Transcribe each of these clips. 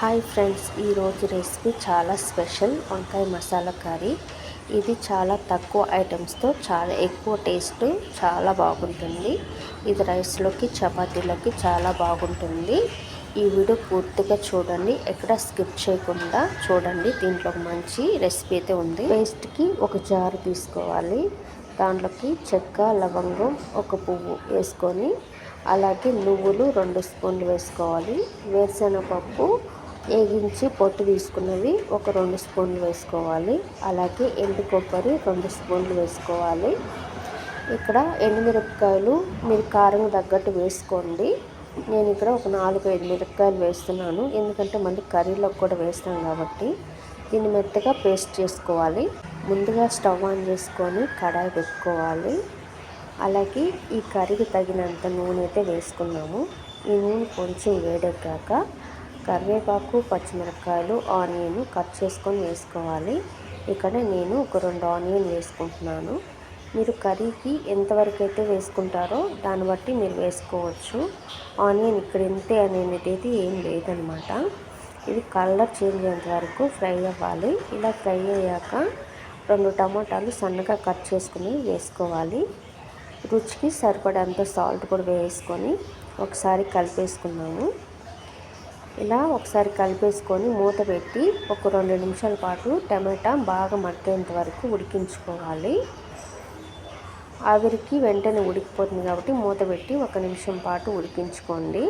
Hi friends, ఈరోజు recipe చాలా special వంకాయ మసాలా కర్రీ. ఇది చాలా తక్కువ ఐటమ్స్తో చాలా ఎక్కువ టేస్ట్, చాలా బాగుంటుంది. ఇది రైస్లోకి చపాతీలోకి చాలా బాగుంటుంది. ఈ వీడియో పూర్తిగా చూడండి, ఎక్కడ స్కిప్ చేయకుండా చూడండి. దీంట్లో మంచి రెసిపీ అయితే ఉంది. పేస్ట్కి ఒక జారు తీసుకోవాలి. దాంట్లోకి చెక్క, లవంగం, ఒక పువ్వు వేసుకొని, అలాగే నువ్వులు 2 స్పూన్లు వేసుకోవాలి. వేరుశనగపప్పు వేగించి పొట్టు తీసుకున్నవి ఒక 2 స్పూన్లు వేసుకోవాలి. అలాగే ఎండు కొబ్బరి 2 స్పూన్లు వేసుకోవాలి. ఇక్కడ ఎండుమిరపకాయలు మీరు కారం తగ్గట్టు వేసుకోండి. నేను ఇక్కడ ఒక 4-5 మిరపకాయలు వేస్తున్నాను, ఎందుకంటే మళ్ళీ కర్రీలో కూడా వేస్తాం కాబట్టి. దీన్ని మెత్తగా పేస్ట్ చేసుకోవాలి. ముందుగా స్టవ్ ఆన్ చేసుకొని కడాయి పెట్టుకోవాలి. అలాగే ఈ కర్రీకి తగినంత నూనె అయితే వేసుకున్నాము. ఈ నూనె కొంచెం వేడెక్కాక కరివేపాకు, పచ్చిమిరపకాయలు, ఆనియన్ కట్ చేసుకొని వేసుకోవాలి. ఇక్కడ నేను ఒక 2 ఆనియన్ వేసుకుంటున్నాను. మీరు కర్రీకి ఎంతవరకు అయితే వేసుకుంటారో దాన్ని బట్టి మీరు వేసుకోవచ్చు. ఆనియన్ ఇక్కడ ఇంతే అనేది ఏం లేదనమాట. ఇది కలర్ చేంజ్ అయ్యేంత వరకు ఫ్రై అవ్వాలి. ఇలా ఫ్రై అయ్యాక 2 టమాటాలు సన్నగా కట్ చేసుకుని వేసుకోవాలి. రుచికి సరిపడంత సాల్ట్ కూడా వేసుకొని ఒకసారి కలిపేసుకున్నాము. ఇలా ఒకసారి కలిపేసుకొని మూత పెట్టి ఒక 2 నిమిషాల పాటు టమాటా బాగా మగ్గేంత వరకు ఉడికించుకోవాలి. ఆవిరికి వెంటనే ఉడికిపోతుంది కాబట్టి మూత పెట్టి 1 నిమిషం పాటు ఉడికించుకోండి.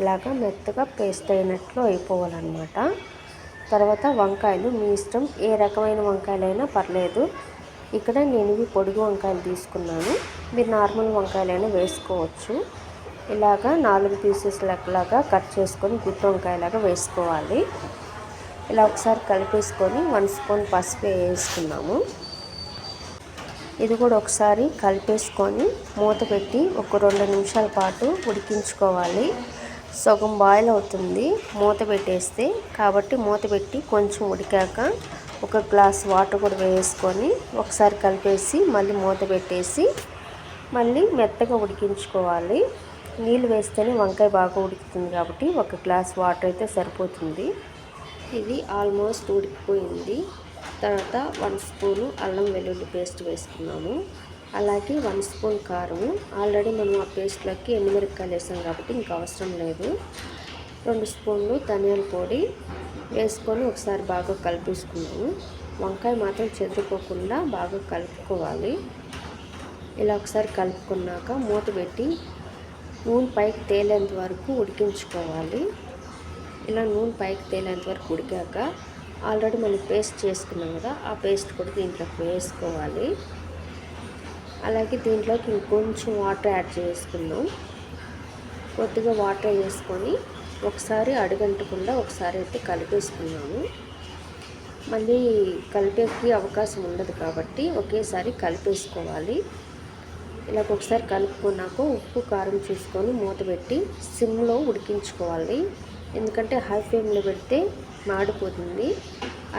ఇలాగ మెత్తగా పేస్ట్ అయినట్లు అయిపోవాలన్నమాట. తర్వాత వంకాయలు మీ ఇష్టం, ఏ రకమైన వంకాయలైనా పర్లేదు. ఇక్కడ నేను ఇవి పొడుగు వంకాయలు తీసుకున్నాను, మీరు నార్మల్ వంకాయలైనా వేసుకోవచ్చు. ఇలాగా 4 పీసెస్ లెక్కలాగా కట్ చేసుకొని గుత్తి వంకాయలాగా వేసుకోవాలి. ఇలా ఒకసారి కలిపేసుకొని 1 స్పూన్ పసుపు వేసుకున్నాము. ఇది కూడా ఒకసారి కలిపేసుకొని మూత పెట్టి ఒక 2 నిమిషాల పాటు ఉడికించుకోవాలి. సగం బాయిల్ అవుతుంది మూత పెట్టేస్తే, కాబట్టి మూత పెట్టి కొంచెం ఉడికాక ఒక గ్లాస్ వాటర్ కూడా వేసుకొని ఒకసారి కలిపేసి మళ్ళీ మూత పెట్టేసి మళ్ళీ మెత్తగా ఉడికించుకోవాలి. నీళ్ళు వేస్తేనే వంకాయ బాగా ఉడుకుతుంది కాబట్టి ఒక గ్లాస్ వాటర్ అయితే సరిపోతుంది. ఇది ఆల్మోస్ట్ ఉడికిపోయింది. తర్వాత 1 స్పూను అల్లం వెల్లుల్లి పేస్ట్ వేసుకున్నాము. అలాగే 1 స్పూన్ కారం. ఆల్రెడీ మనం ఆ పేస్ట్లోకి ఎండుమిరపకాయలు వేసాం కాబట్టి ఇంకా అవసరం లేదు. 2 స్పూన్లు ధనియాల పొడి వేసుకొని ఒకసారి బాగా కలిపేసుకున్నాము. వంకాయ మాత్రం చెదిరిపోకుండా బాగా కలుపుకోవాలి. ఇలా ఒకసారి కలుపుకున్నాక మూత పెట్టి నూనె పైకి తేలేంత వరకు ఉడికించుకోవాలి. ఇలా నూనె పైకి తేలేంత వరకు ఉడికాక ఆల్రెడీ మనం పేస్ట్ చేసుకున్నాం కదా, ఆ పేస్ట్ కూడా దీంట్లోకి వేసుకోవాలి. అలాగే దీంట్లోకి ఇంకొంచెం వాటర్ యాడ్ చేసుకుందాం. కొద్దిగా వాటర్ వేసుకొని ఒకసారి అడుగంటకుండా ఒకసారి అయితే కలిపేసుకున్నాము. మళ్ళీ కలిపేకి అవకాశం ఉండదు కాబట్టి ఒకేసారి కలిపేసుకోవాలి. ఇలా ఒకసారి కలుపుకున్నాక ఉప్పు, కారం చూసుకొని మూత పెట్టి సిమ్లో ఉడికించుకోవాలి. ఎందుకంటే హై ఫ్లేమ్లో పెడితే మాడిపోతుంది.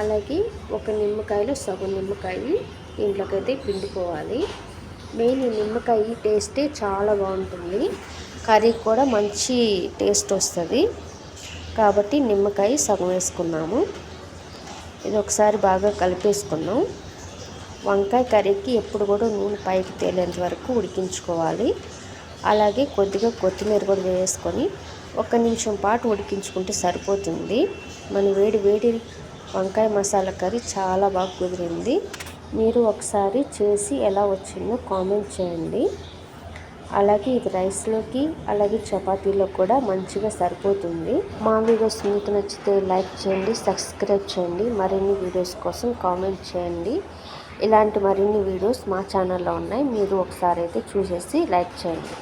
అలాగే ఒక నిమ్మకాయలో సగం నిమ్మకాయ దీంట్లోకి అయితే పిండుకోవాలి. మెయిన్ ఈ నిమ్మకాయ టేస్టే చాలా బాగుంటుంది, కర్రీ కూడా మంచి టేస్ట్ వస్తుంది కాబట్టి నిమ్మకాయ సగం వేసుకున్నాము. ఇది ఒకసారి బాగా కలిపేసుకున్నాం. వంకాయ కర్రీకి ఎప్పుడు కూడా నూనె పైకి తేలేంత వరకు ఉడికించుకోవాలి. అలాగే కొద్దిగా కొత్తిమీర కూడా వేసుకొని 1 నిమిషం పాటు ఉడికించుకుంటే సరిపోతుంది. మన వేడి వేడి వంకాయ మసాలా కర్రీ చాలా బాగా కుదిరింది. మీరు ఒకసారి చేసి ఎలా వచ్చిందో కామెంట్ చేయండి. అలాగే ఇది రైస్లోకి అలాగే చపాతీలో కూడా మంచిగా సరిపోతుంది. మా వీడియోస్ మీకు నచ్చితే లైక్ చేయండి, సబ్స్క్రైబ్ చేయండి. మరిన్ని వీడియోస్ కోసం కామెంట్ చేయండి. ఇలాంటి మరిన్ని వీడియోస్ మా ఛానల్లో ఉన్నాయి, మీరు ఒకసారి అయితే చూసేసి లైక్ చేయండి.